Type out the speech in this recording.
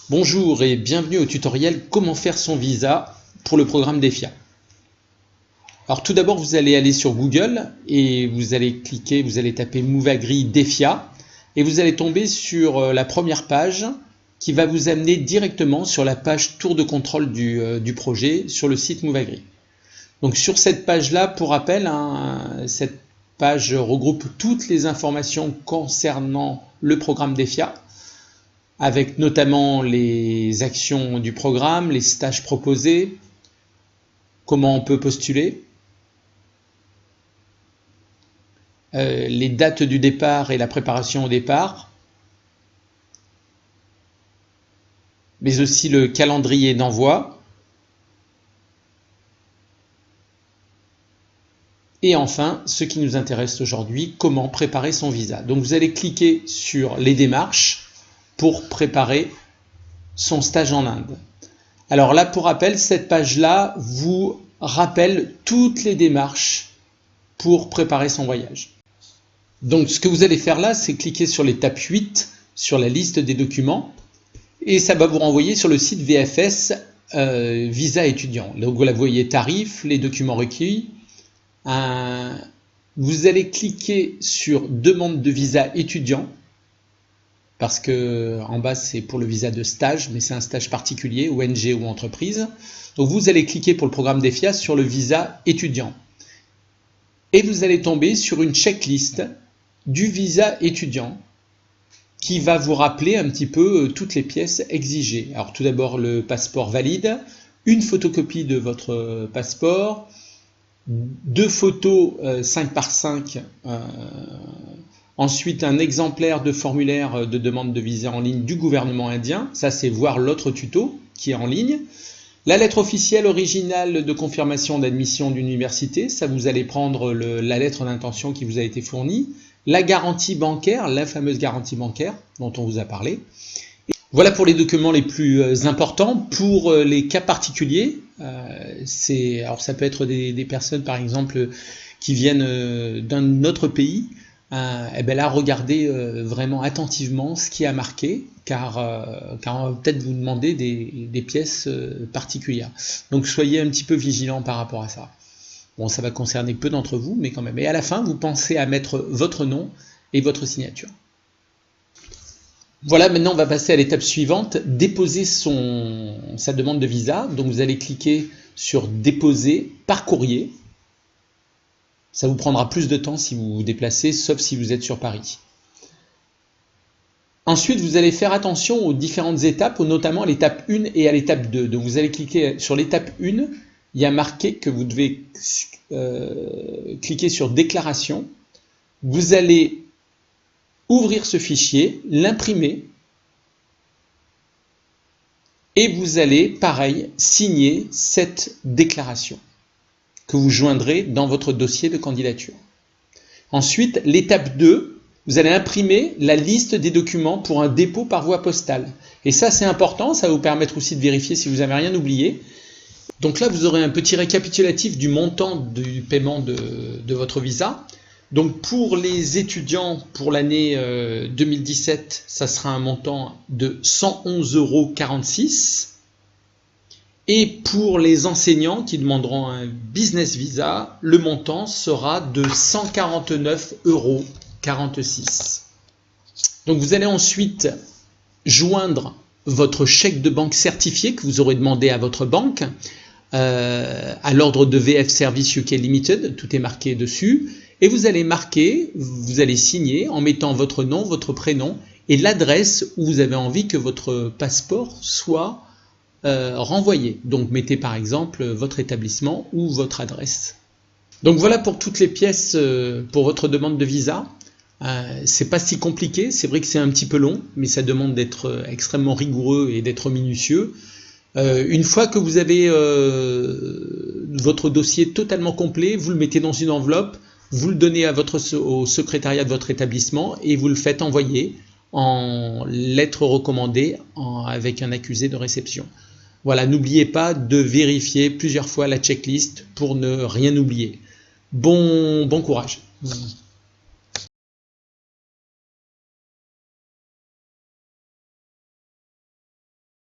Bonjour et bienvenue au tutoriel Comment faire son visa pour le programme DEFIA. Alors tout d'abord, vous allez aller sur Google et vous allez taper Mouvagri DEFIA et vous allez tomber sur la première page qui va vous amener directement sur la page tour de contrôle du projet sur le site Mouvagri. Donc sur cette page-là, pour rappel, cette page regroupe toutes les informations concernant le programme DEFIA, avec notamment les actions du programme, les stages proposés, comment on peut postuler, les dates du départ et la préparation au départ, mais aussi le calendrier d'envoi, et enfin, ce qui nous intéresse aujourd'hui, comment préparer son visa. Donc vous allez cliquer sur les démarches pour préparer son stage en Inde. Alors là, pour rappel, cette page-là vous rappelle toutes les démarches pour préparer son voyage. Donc ce que vous allez faire là, c'est cliquer sur l'étape 8, sur la liste des documents, et ça va vous renvoyer sur le site VFS Visa étudiant. Donc vous la voyez, tarifs, les documents requis. Vous allez cliquer sur demande de visa étudiant, parce que en bas c'est pour le visa de stage, mais c'est un stage particulier, ONG ou entreprise. Donc vous allez cliquer pour le programme DEFIA sur le visa étudiant. Et vous allez tomber sur une checklist du visa étudiant qui va vous rappeler un petit peu toutes les pièces exigées. Alors tout d'abord le passeport valide, une photocopie de votre passeport, 2 photos 5 par 5, ensuite un exemplaire de formulaire de demande de visa en ligne du gouvernement indien, ça c'est voir l'autre tuto qui est en ligne, la lettre officielle originale de confirmation d'admission d'une université, ça vous allez prendre la lettre d'intention qui vous a été fournie, la garantie bancaire, la fameuse garantie bancaire dont on vous a parlé. Voilà pour les documents les plus importants. Pour les cas particuliers, alors ça peut être des personnes par exemple qui viennent d'un autre pays, et bien là regardez vraiment attentivement ce qui a marqué, car on va peut-être vous demander des pièces particulières. Donc soyez un petit peu vigilants par rapport à ça. Bon, ça va concerner peu d'entre vous, mais quand même. Et à la fin, vous pensez à mettre votre nom et votre signature. Voilà, maintenant on va passer à l'étape suivante, déposer sa demande de visa. Donc vous allez cliquer sur déposer par courrier. Ça vous prendra plus de temps si vous vous déplacez, sauf si vous êtes sur Paris. Ensuite, vous allez faire attention aux différentes étapes, notamment à l'étape 1 et à l'étape 2. Donc vous allez cliquer sur l'étape 1, il y a marqué que vous devez cliquer sur déclaration. Vous allez ouvrir ce fichier, l'imprimer et vous allez, pareil, signer cette déclaration que vous joindrez dans votre dossier de candidature. Ensuite, l'étape 2, vous allez imprimer la liste des documents pour un dépôt par voie postale. Et ça, c'est important, ça va vous permettre aussi de vérifier si vous n'avez rien oublié. Donc là, vous aurez un petit récapitulatif du montant du paiement de votre visa. Donc pour les étudiants, pour l'année 2017, ça sera un montant de 111,46 €. Et pour les enseignants qui demanderont un business visa, le montant sera de 149,46 €. Donc vous allez ensuite joindre votre chèque de banque certifié que vous aurez demandé à votre banque, à l'ordre de VF Service UK Limited, tout est marqué dessus, et vous allez signer en mettant votre nom, votre prénom et l'adresse où vous avez envie que votre passeport soit renvoyé. Donc mettez par exemple votre établissement ou votre adresse. Donc voilà pour toutes les pièces pour votre demande de visa. C'est pas si compliqué, c'est vrai que c'est un petit peu long, mais ça demande d'être extrêmement rigoureux et d'être minutieux. Une fois que vous avez votre dossier totalement complet, vous le mettez dans une enveloppe, vous le donnez au secrétariat de votre établissement et vous le faites envoyer en lettre recommandée avec un accusé de réception. Voilà, n'oubliez pas de vérifier plusieurs fois la checklist pour ne rien oublier. Bon courage.